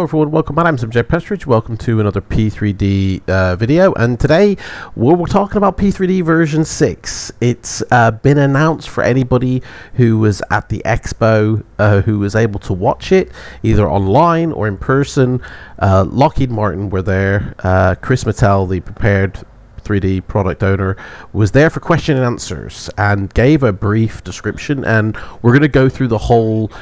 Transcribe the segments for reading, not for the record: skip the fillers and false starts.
everyone, welcome. My name's MJ Pestridge. Welcome to another P3D video, and today we're talking about P3D version 6. It's been announced for anybody who was at the expo, who was able to watch it either online or in person. Lockheed Martin were there. Chris Mattel, the prepared 3D product owner, was there for question and answers and gave a brief description, and we're going to go through the whole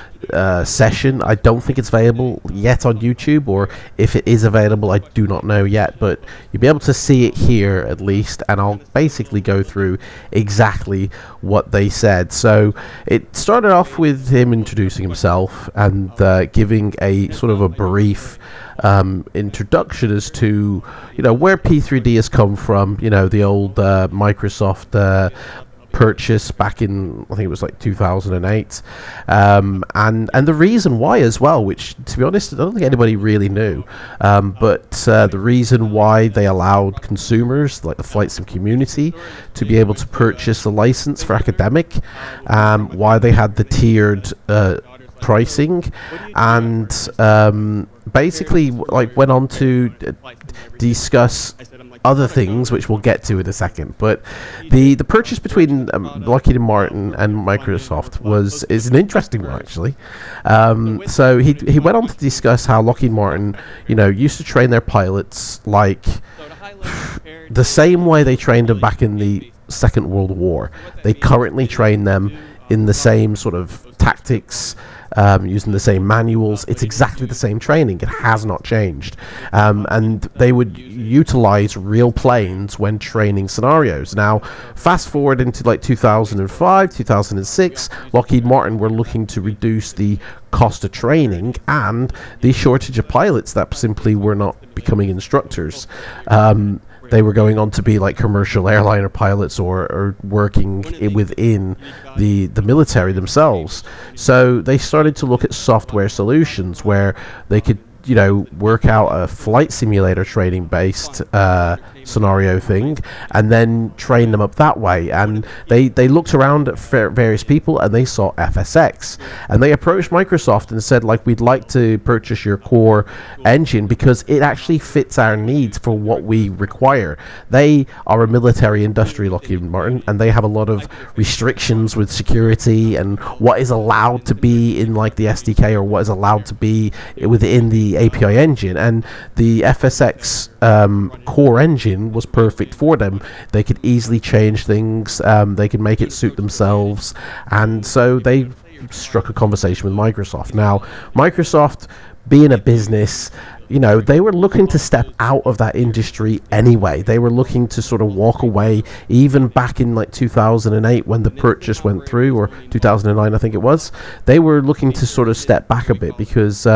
session. I don't think it's available yet on YouTube, or if it is available I do not know yet, but you'll be able to see it here at least, and I'll basically go through exactly what they said. So it started off with him introducing himself and giving a sort of a brief introduction as to, you know, where P3D has come from. You know, the old Microsoft purchase back in, I think it was like 2008, and the reason why as well, which to be honest I don't think anybody really knew, but the reason why they allowed consumers like the FLIGHTSIM community to be able to purchase a license for academic, why they had the tiered pricing, and basically like went on to discuss other things which we'll get to in a second. But the purchase between Lockheed Martin and Microsoft is an interesting one actually. So he went on to discuss how Lockheed Martin, you know, used to train their pilots like the same way they trained them back in the Second World War. They currently train them in the same sort of tactics, using the same manuals. It's exactly the same training. It has not changed, and they would utilize real planes when training scenarios. Now fast forward into like 2005, 2006, Lockheed Martin were looking to reduce the cost of training and the shortage of pilots that simply were not becoming instructors. They were going on to be like commercial airliner pilots or working within the military themselves. So they started to look at software solutions where they could, you know, work out a flight simulator training based scenario thing and then train them up that way. And they looked around at various people and they saw FSX, and they approached Microsoft and said, like, we'd like to purchase your core engine because it actually fits our needs for what we require. They are a military industry, Lockheed Martin, and they have a lot of restrictions with security and what is allowed to be in like the SDK or what is allowed to be within the API engine, and the FSX core engine was perfect for them. They could easily change things, they could make it suit themselves, and so they struck a conversation with Microsoft. Now Microsoft, being a business, you know, they were looking to step out of that industry anyway. They were looking to sort of walk away, even back in like 2008 when the purchase went through, or 2009 I think it was. They were looking to sort of step back a bit because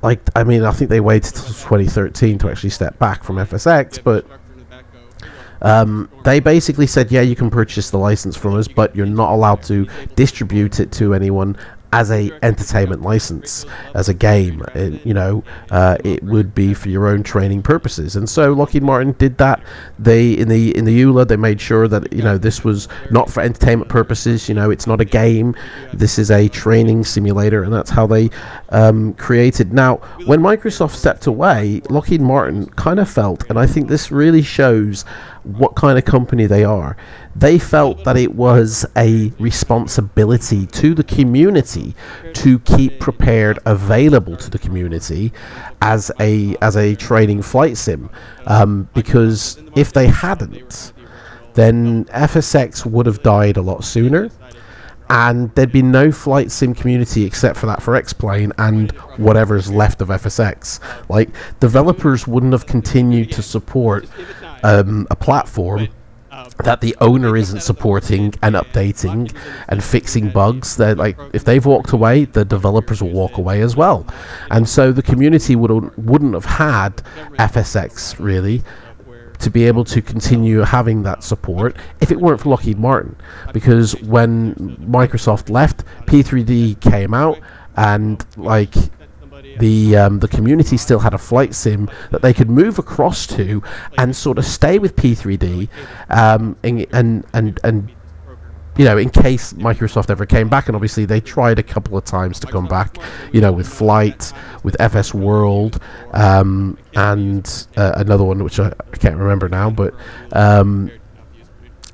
like, I mean, I think they waited till 2013 to actually step back from FSX, but they basically said, yeah, you can purchase the license from us, but you're not allowed to distribute it to anyone as a entertainment license, as a game. You know, it would be for your own training purposes. And so Lockheed Martin did that. They in the EULA, they made sure that, you know, this was not for entertainment purposes. You know, it's not a game, this is a training simulator, and that's how they created. Now when Microsoft stepped away, Lockheed Martin kind of felt, and I think this really shows what kind of company they are, they felt that it was a responsibility to the community to keep prepared available to the community as a training flight sim, because if they hadn't, then FSX would have died a lot sooner, and there'd be no flight sim community except for that for X-Plane and whatever's left of FSX. Like, developers wouldn't have continued to support a platform that the owner isn't supporting and updating and fixing bugs. They're like, if they've walked away, the developers will walk away as well. And so the community wouldn't have had FSX really to be able to continue having that support if it weren't for Lockheed Martin. Because when Microsoft left, P3D came out, and like the community still had a flight sim that they could move across to and sort of stay with P3D, and you know, in case Microsoft ever came back, and obviously they tried a couple of times to come back, you know, with Flight, with FS World, and another one which I can't remember now, but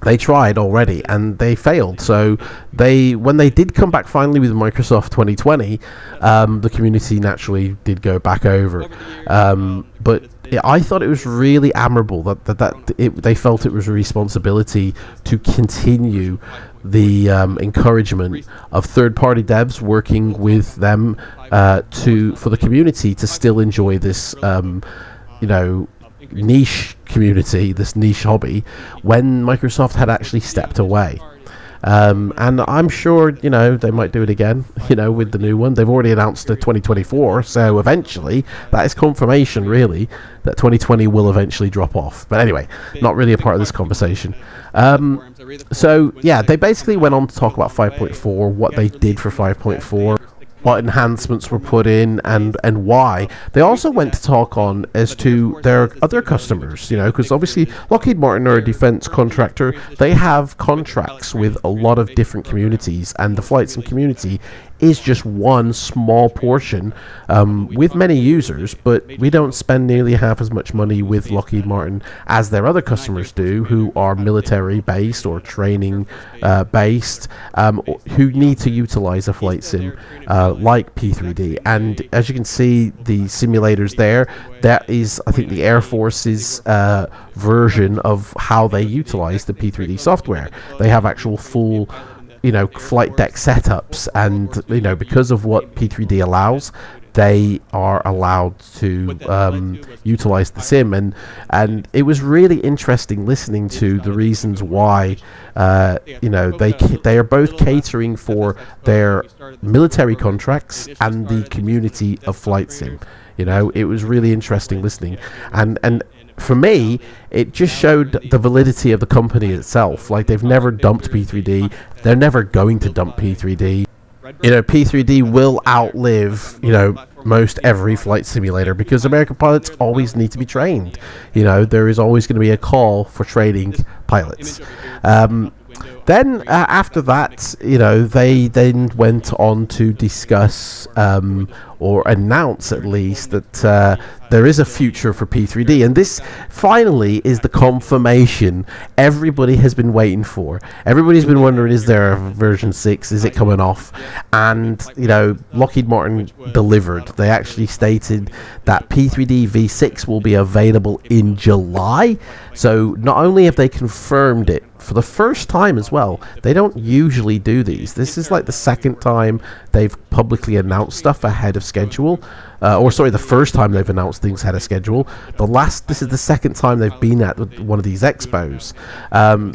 they tried already and they failed. So when they did come back finally with Microsoft 2020, the community naturally did go back over. But I thought it was really admirable that they felt it was a responsibility to continue the encouragement of third-party devs working with them for the community to still enjoy this, you know, niche community, this niche hobby, when Microsoft had actually stepped away. And I'm sure, you know, they might do it again, you know, with the new one. They've already announced the 2024, so eventually that is confirmation, really, that 2020 will eventually drop off. But anyway, not really a part of this conversation. So yeah, they basically went on to talk about 5.4, what they did for 5.4, what enhancements were put in, and why. They also went to talk on as to their other customers, you know, because obviously Lockheed Martin are a defense contractor. They have contracts with a lot of different communities, and the FLIGHTSIM community is just one small portion with many users, but we don't spend nearly half as much money with Lockheed Martin as their other customers do, who are military based or training based, who need to utilize a flight sim like P3D. And as you can see, the simulators there, that is, I think, the Air Force's version of how they utilize the P3D software. They have actual full, you know, flight deck setups, and you know, because of what P3D allows, they are allowed to utilize the sim, and it was really interesting listening to the reasons why, you know, they are both catering for their military contracts and the community of flight sim. You know, it was really interesting listening, and for me, it just showed the validity of the company itself. Like, they've never dumped P3D. They're never going to dump P3D. You know, P3D will outlive, you know, most every flight simulator, because American pilots always need to be trained. You know, there is always going to be a call for training pilots. Then after that, you know, they then went on to discuss or announce at least that there is a future for P3D, and this finally is the confirmation everybody has been waiting for. Everybody's been wondering, is there a version 6? Is it coming off? And you know, Lockheed Martin delivered. They actually stated that P3Dv6 will be available in July. So not only have they confirmed it for the first time as well, they don't usually do these. This is like the second time they've publicly announced stuff ahead of schedule, or sorry, the first time they've announced things ahead of schedule. This is the second time they've been at one of these expos.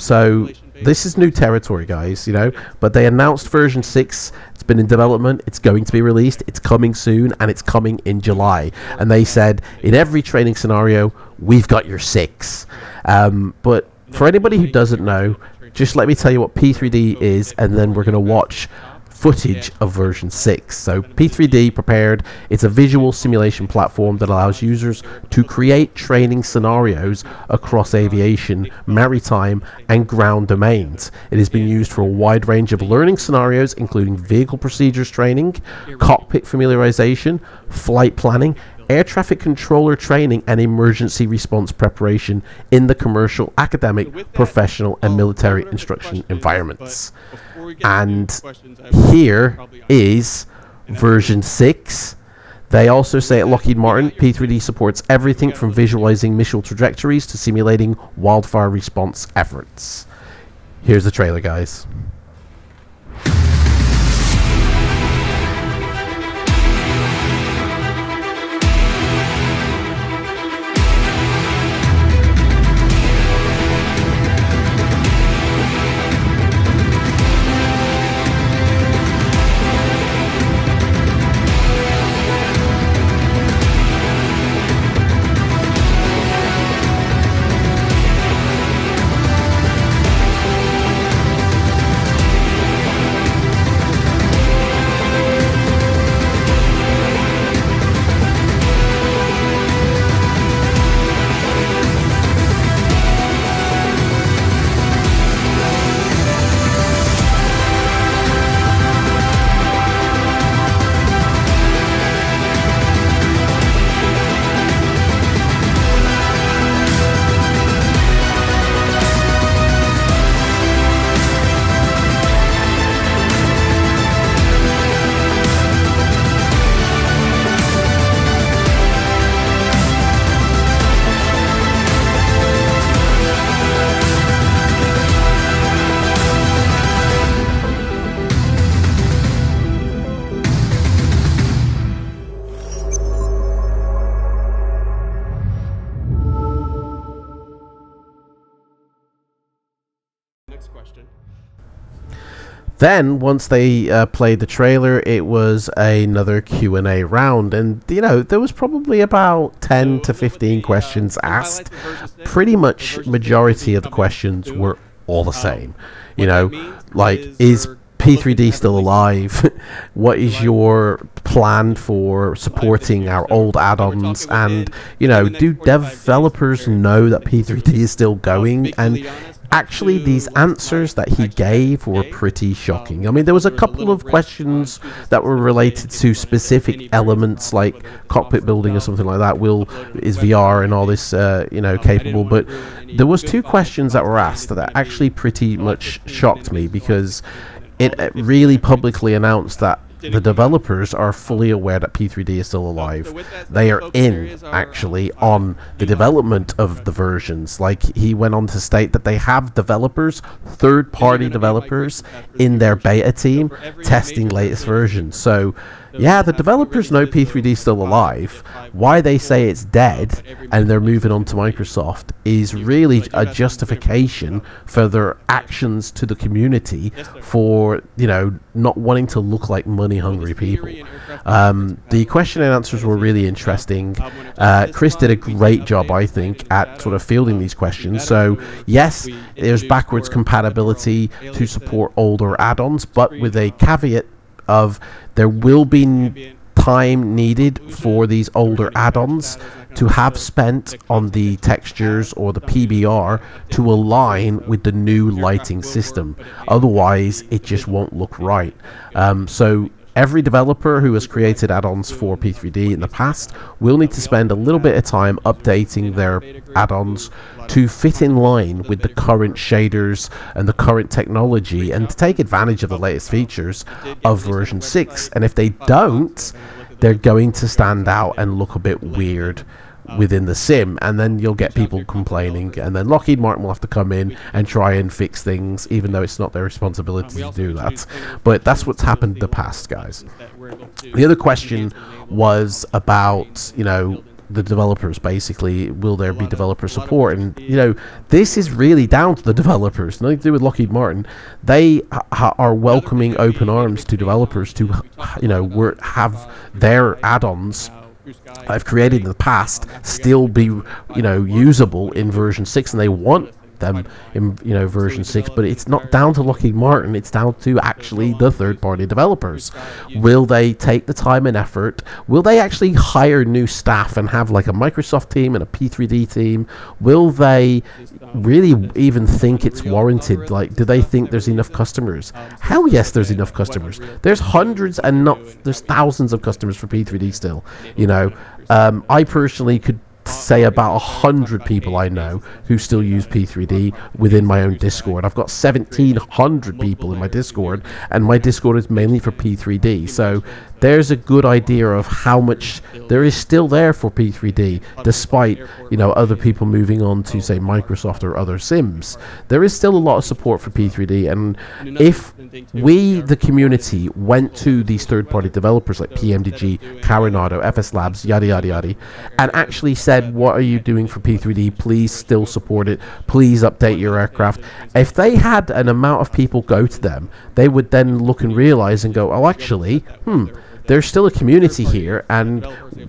So this is new territory, guys, you know, but they announced version 6. It's been in development, it's going to be released, it's coming soon, and it's coming in July. And they said, in every training scenario, we've got your 6. But for anybody who doesn't know, just let me tell you what P3D is, and then we're going to watch footage of version 6. So P3D prepared, it's a visual simulation platform that allows users to create training scenarios across aviation, maritime and ground domains. It has been used for a wide range of learning scenarios, including vehicle procedures training, cockpit familiarization, flight planning, air traffic controller training, and emergency response preparation in the commercial, academic, professional and military instruction environments. And here is version 6. They also say at Lockheed Martin, P3D supports everything from visualizing missile trajectories to simulating wildfire response efforts. Here's the trailer, guys. Then, once they played the trailer, it was another Q&A round, and you know, there was probably about 10 to 15 questions asked. Pretty much majority of the questions were all the same. You know, like, is P3D still alive? What is your plan for supporting our old add-ons? And, you know, do developers know that P3D is still going? And actually, these answers that he gave were pretty shocking. I mean, there was a couple of questions that were related to specific elements like cockpit building or something like that. Is VR and all this, you know, capable? But there was 2 questions that were asked that actually pretty much shocked me, because it really publicly announced that the developers are fully aware that P3D is still alive. They are in, actually, on the development of the versions. Like, he went on to state that they have developers, third-party developers, in their beta team testing latest versions. So, yeah, the developers know P3D is still alive. Why they say it's dead and they're moving on to Microsoft is really a justification for their actions to the community for, you know, not wanting to look like money-hungry people. The question and answers were really interesting. Chris did a great job, I think, at sort of fielding these questions. So, yes, there's backwards compatibility to support older add-ons, but with a caveat of there will be time needed for these older add-ons to have spent on the textures or the PBR to align with the new lighting system. Otherwise, it just won't look right. So every developer who has created add-ons for P3D in the past will need to spend a little bit of time updating their add-ons to fit in line with the current shaders and the current technology and to take advantage of the latest features of version 6. And if they don't, they're going to stand out and look a bit weird within the sim, and then you'll get people complaining, and then Lockheed Martin will have to come in and try and fix things, even though it's not their responsibility to do that. But that's what's happened in the past, guys. The other question was about, you know, the developers. Basically, will there be developer support? And, you know, this is really down to the developers, nothing to do with Lockheed Martin. They are welcoming open arms to developers to, you know, have their add-ons I've created in the past still be, you know, usable in version 6, and they want them in, you know, version 6, but it's not down to Lockheed Martin, it's down to actually the third-party developers. Will they take the time and effort? Will they actually hire new staff and have like a Microsoft team and a P3D team? Will they really even think it's warranted? Like, do they think there's enough customers? Hell yes, there's enough customers. There's hundreds and there's thousands of customers for P3D still, you know. I personally could say about 100 people I know who still use P3D within my own Discord. I've got 1,700 people in my Discord, and my Discord is mainly for P3D. So there's a good idea of how much there is still there for P3D, despite, you know, other people moving on to, say, Microsoft or other sims. There is still a lot of support for P3D, and if we, the community, went to these third-party developers like PMDG, Caronado, FS Labs, yada yada yada, and actually said, what are you doing for P3D? Please still support it. Please update your aircraft. If they had an amount of people go to them, they would then look and realize and go, oh, actually, there's still a community here, and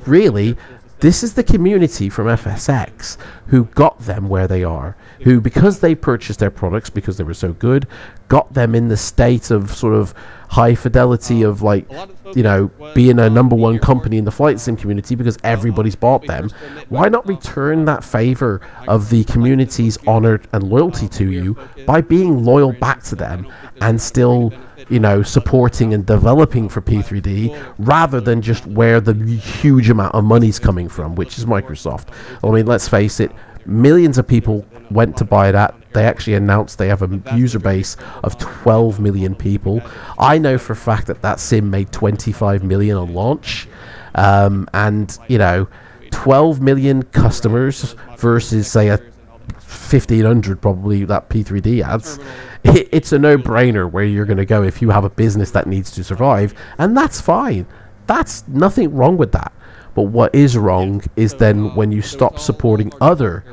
really, this is the community from FSX who got them where they are, who, because they purchased their products because they were so good, got them in the state of sort of high fidelity of, like, you know, being a #1 company in the flight sim community because everybody's bought them. Why not return that favor of the community's honor and loyalty to you by being loyal back to them and still, you know, supporting and developing for P3D rather than just where the huge amount of money's coming from, which is Microsoft. I mean, let's face it, millions of people went to buy that. They actually announced they have a user base of 12 million people. I know for a fact that that sim made 25 million on launch, and, you know, 12 million customers versus, say, a 1,500 probably that P3D adds. It's a no-brainer where you're going to go if you have a business that needs to survive, and that's fine. That's nothing wrong with that. But what is wrong is then when you stop supporting other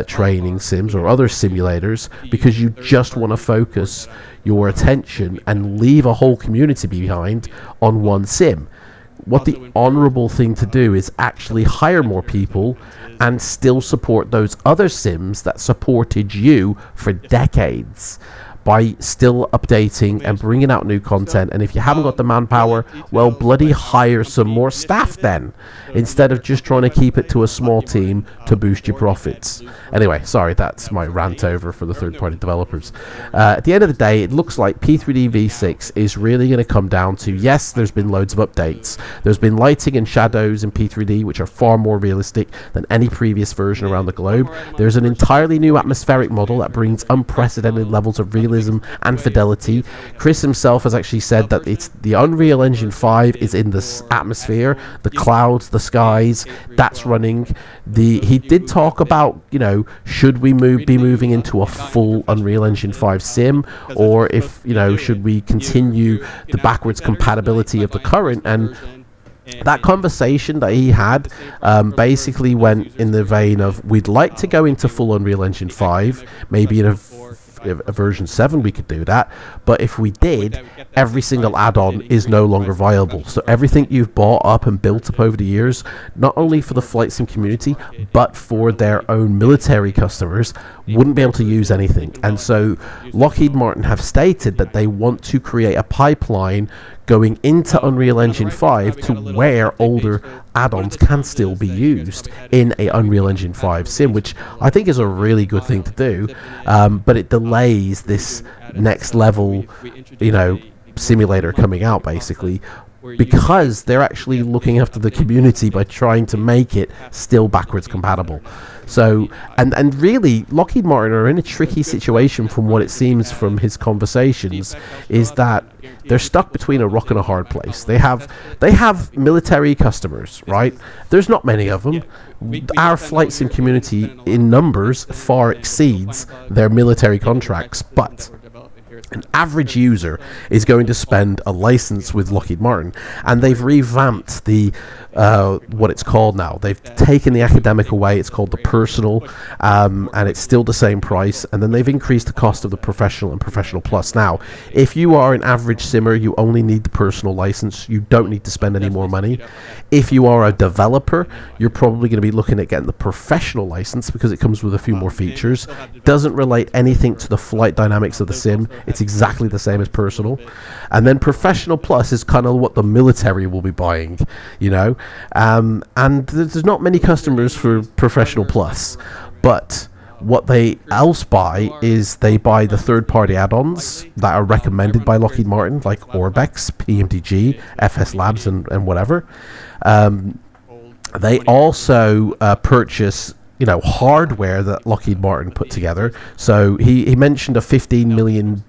training sims or other simulators because you just want to focus your attention and leave a whole community behind on one sim. What the honorable thing to do is actually hire more people and still support those other sims that supported you for decades by still updating and bringing out new content. And if you haven't got the manpower, well, bloody hire some more staff then, instead of just trying to keep it to a small team to boost your profits. Anyway, sorry, that's my rant over for the third-party developers. At the end of the day, it looks like P3Dv6 is really going to come down to, yes, there's been loads of updates. There's been lighting and shadows in P3D, which are far more realistic than any previous version around the globe. There's an entirely new atmospheric model that brings unprecedented levels of realism and fidelity. Chris himself has actually said that it's the Unreal Engine 5 is in the atmosphere, the clouds, the skies, that's running. He did talk about, you know, should we be moving into a full Unreal Engine 5 sim, or if, you know, should we continue the backwards compatibility of the current. And that conversation that he had basically went in the vein of, we'd like to go into full Unreal Engine 5, maybe in a version 7 we could do that, but if we did, every single add-on is no longer viable. So everything you've bought up and built up over the years, not only for the flight sim community but for their own military customers, wouldn't be able to use anything. And so Lockheed Martin have stated that they want to create a pipeline going into Unreal Engine 5 to where older add-ons can still be used in a Unreal Engine 5 sim, which I think is a really good thing to do, but it delays this next level, you know, simulator coming out, basically, because they're actually looking after the community by trying to make it still backwards compatible. So, and really, Lockheed Martin are in a tricky situation from what it seems from his conversations, is that they're stuck between a rock and a hard place. They have military customers, right? There's not many of them. Our flight sim community in numbers far exceeds their military contracts, but an average user is going to spend a license with Lockheed Martin, and they've revamped the what it's called now. They've taken the academic away. It's called the personal, and it's still the same price, and then they've increased the cost of the professional and professional plus. Now, if you are an average simmer, you only need the personal license. You don't need to spend any more money. If you are a developer, you're probably going to be looking at getting the professional license because it comes with a few more features. Doesn't relate anything to the flight dynamics of the sim. It's exactly the same as personal. And then professional plus is kind of what the military will be buying, you know. And there's not many customers for professional plus, but what they else buy is they buy the third-party add-ons that are recommended by Lockheed Martin, like Orbex, PMDG, FS Labs, and whatever. They also purchase, you know, hardware that Lockheed Martin put together. So he mentioned a $15 million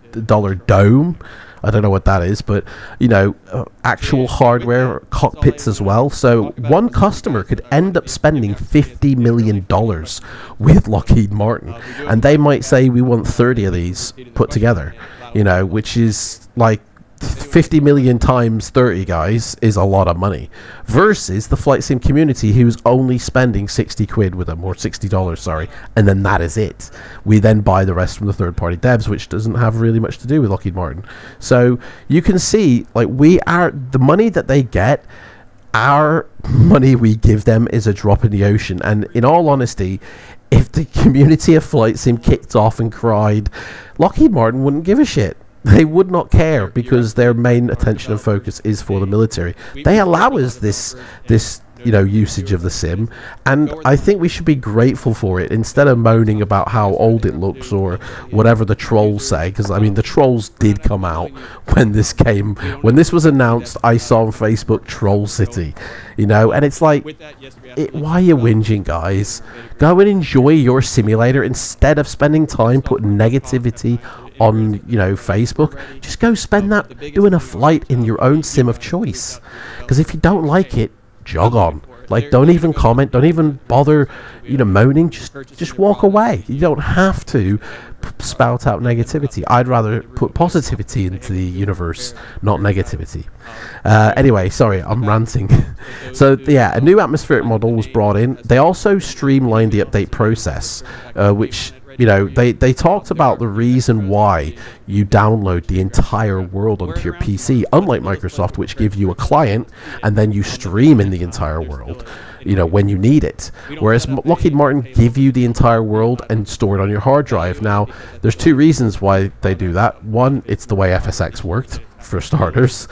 dome. I don't know what that is, but, you know, actual hardware, cockpits as well. So one customer could end up spending $50 million with Lockheed Martin, and they might say, we want 30 of these put together, you know, which is like 50 million times 30, guys, is a lot of money, versus the flight sim community who's only spending 60 quid with them, or $60, sorry, and then that is it. We then buy the rest from the third-party devs, which doesn't have really much to do with Lockheed Martin. So you can see, like, the money that they get, our money we give them is a drop in the ocean. And in all honesty, if the community of flight sim kicked off and cried, Lockheed Martin wouldn't give a shit. They would not care, because their main attention and focus is for the military. They allow us this you know, usage of the sim, and I think we should be grateful for it, instead of moaning about how old it looks or whatever the trolls say. Because I mean, the trolls did come out when this was announced. I saw on Facebook Troll City, you know, and it's like, why are you whinging, guys? Go and enjoy your simulator instead of spending time putting negativity on, you know, Facebook. Just go spend that doing a flight in your own sim of choice, because if you don't like it, jog on. Like, don't even comment, don't even bother, you know, moaning. Just walk away. You don't have to spout out negativity. I'd rather put positivity into the universe, not negativity. Anyway, sorry, I'm ranting. So yeah, a new atmospheric model was brought in. They also streamlined the update process, which, you know, they talked about the reason why you download the entire world onto your PC, unlike Microsoft, which give you a client and then you stream in the entire world, you know, when you need it. Whereas Lockheed Martin give you the entire world and store it on your hard drive. Now, there's two reasons why they do that. One, it's the way FSX worked, for starters.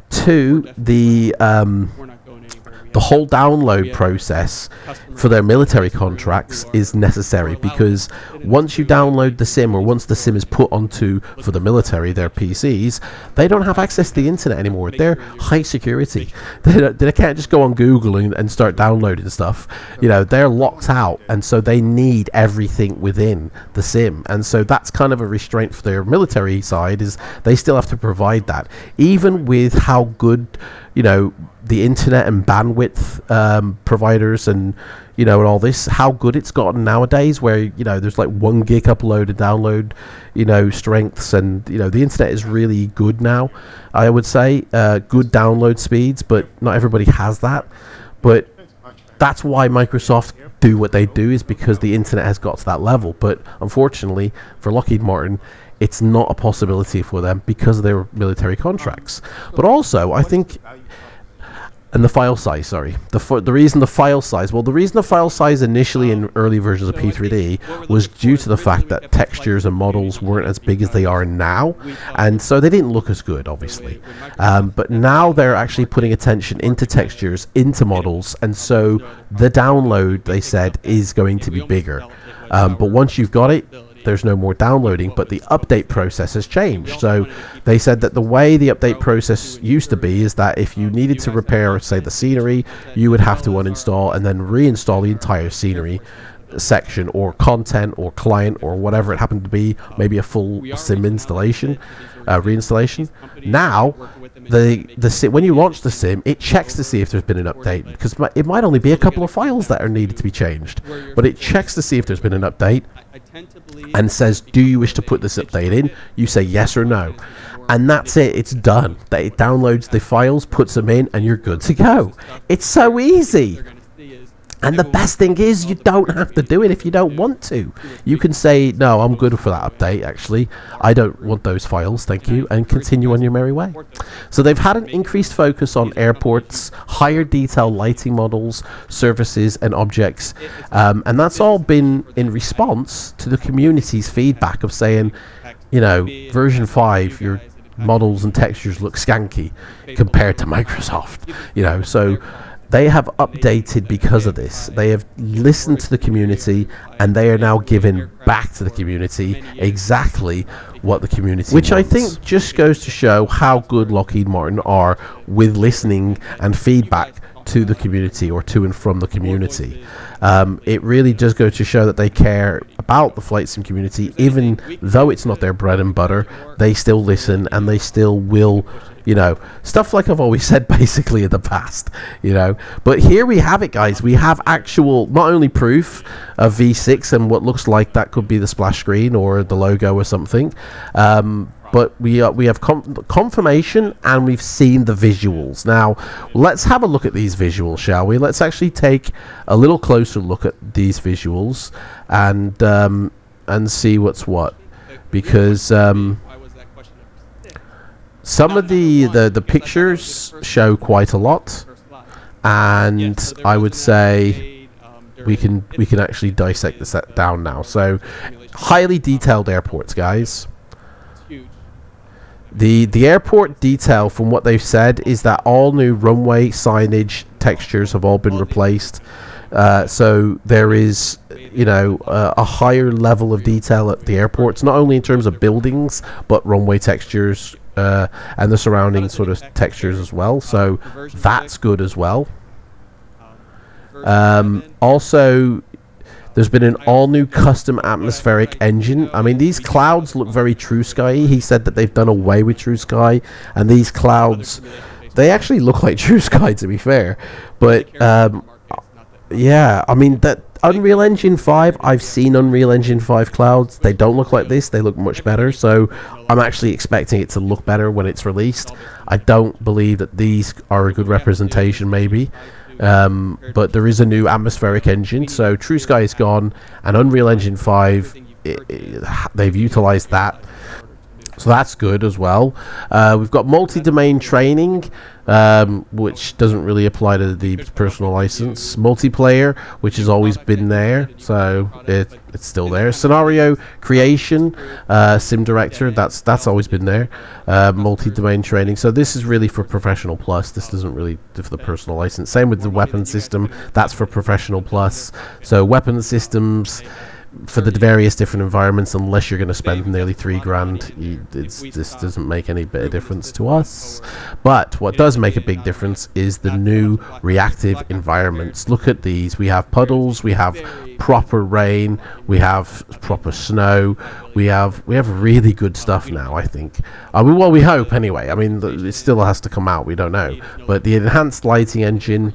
Two, the whole download process for their military contracts is necessary, because once you download the sim, or once the sim is put onto, for the military, their PCs, they don't have access to the internet anymore. They're high security. They can't just go on Google and start downloading stuff. You know, they're locked out, and so they need everything within the sim. And so that's kind of a restraint for their military side, is they still have to provide that, even with how good, you know, the internet and bandwidth providers and, you know, and all this, how good it's gotten nowadays, where, you know, there's like 1 gig upload and download, you know, strengths, and, you know, the internet is really good now, I would say. Good download speeds, but not everybody has that. But that's why Microsoft do what they do, is because the internet has got to that level. But unfortunately for Lockheed Martin, it's not a possibility for them because of their military contracts. But also, I think, and the file size, sorry. The reason the file size, well, the reason the file size initially in early versions of P3D was due to the fact that textures and models weren't as big as they are now, and so they didn't look as good, obviously. But now they're actually putting attention into textures, into models, and so the download, they said, is going to be bigger. But once you've got it, there's no more downloading, but the update process has changed. So they said that the way the update process used to be is that if you needed to repair, say, the scenery, you would have to uninstall and then reinstall the entire scenery section, or content, or client, or whatever it happened to be, maybe a full sim installation, reinstallation. Now, when you launch the sim, it checks to see if there's been an update, because it might only be a couple of files that are needed to be changed, but it checks to see if there's been an update and says, do you wish to put this update in? You say yes or no, and that's it. It's done. It downloads the files, puts them in, and you're good to go. It's so easy. And the best thing is, you don't have to do it if you don't want to. You can say, no, I'm good for that update, actually. I don't want those files, thank you, and continue on your merry way. So they've had an increased focus on airports, higher detail lighting models, surfaces, and objects. And that's all been in response to the community's feedback of saying, you know, version 5, your models and textures look skanky compared to Microsoft. You know, so they have updated because of this. They have listened to the community, and they are now giving back to the community exactly what the community wants. Which I think just goes to show how good Lockheed Martin are with listening and feedback to the community, or to and from the community. It really does go to show that they care about the flight sim community. Even though it's not their bread and butter, they still listen, and they still will, you know, stuff like I've always said basically in the past, you know. But here we have it, guys. We have actual, not only proof of V6 and what looks like that could be the splash screen or the logo or something, but we have confirmation, and we've seen the visuals. Now, let's have a look at these visuals, shall we? Let's actually take a little closer look at these visuals and see what's what, because some of the pictures show quite a lot, and I would say we can actually dissect this down now. So, highly detailed airports, guys. The airport detail, from what they've said, is that all new runway signage textures have all been replaced. So there is, you know, a higher level of detail at the airports, not only in terms of buildings, but runway textures and the surrounding sort of textures as well. So that's good as well. Also, there's been an all-new custom atmospheric engine. I mean, these clouds look very True Sky. He said that they've done away with True Sky, and these clouds They actually look like True Sky, to be fair. But yeah, I mean, that Unreal Engine 5, I've seen Unreal Engine 5 clouds. They don't look like this. They look much better. So I'm actually expecting it to look better when it's released. I don't believe that these are a good representation, maybe. But there is a new atmospheric engine. So True Sky is gone, and Unreal Engine 5, they've utilized that. So that's good as well. We've got multi-domain training, which doesn't really apply to the personal license. Multiplayer, which has always been there, so it's still there. Scenario creation, sim director, that's always been there. Multi-domain training. So this is really for Professional Plus. This doesn't really do for the personal license. Same with the weapon system. That's for Professional Plus. So weapon systems for the various different environments, unless you're going to spend nearly $3,000, this doesn't make any bit of difference to us. But what does make a big difference is the new reactive environments. Look at these. We have puddles, we have proper rain, we have proper snow, we have really good stuff now, I think. Well, we hope anyway. I mean, it still has to come out, we don't know. But the enhanced lighting engine,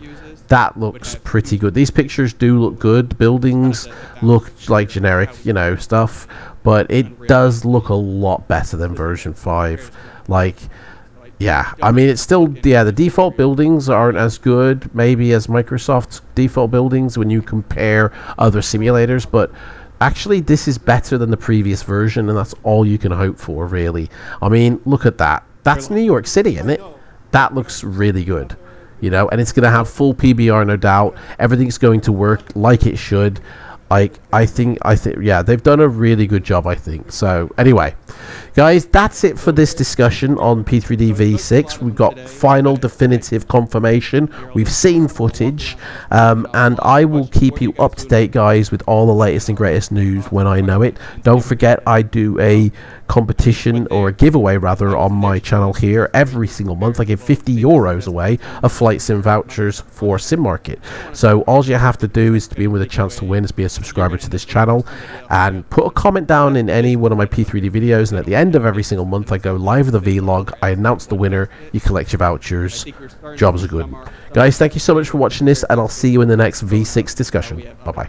that looks pretty good. These pictures do look good. Buildings look like generic, you know, stuff, but it does look a lot better than version 5. Like, yeah, I mean, it's still, yeah, the default buildings aren't as good maybe as Microsoft's default buildings when you compare other simulators, but actually this is better than the previous version, and that's all you can hope for, really. I mean, look at that. That's New York City, isn't it? That looks really good. You know, and it's going to have full PBR, no doubt. Everything's going to work like it should. I think, yeah, they've done a really good job, I think. So, anyway, guys, that's it for this discussion on P3Dv6. We've got final definitive confirmation. We've seen footage, and I will keep you up to date, guys, with all the latest and greatest news when I know it. Don't forget, I do a competition, or a giveaway rather, on my channel here every single month. I give €50 away of FLIGHTSIM vouchers for Sim Market. So all you have to do is to be in with a chance to win is be a subscriber to this channel and put a comment down in any one of my P3D videos, and at the end of every single month I go live with a vlog, I announce the winner, you collect your vouchers. Jobs are good. Guys, thank you so much for watching this, and I'll see you in the next V6 discussion. Bye bye.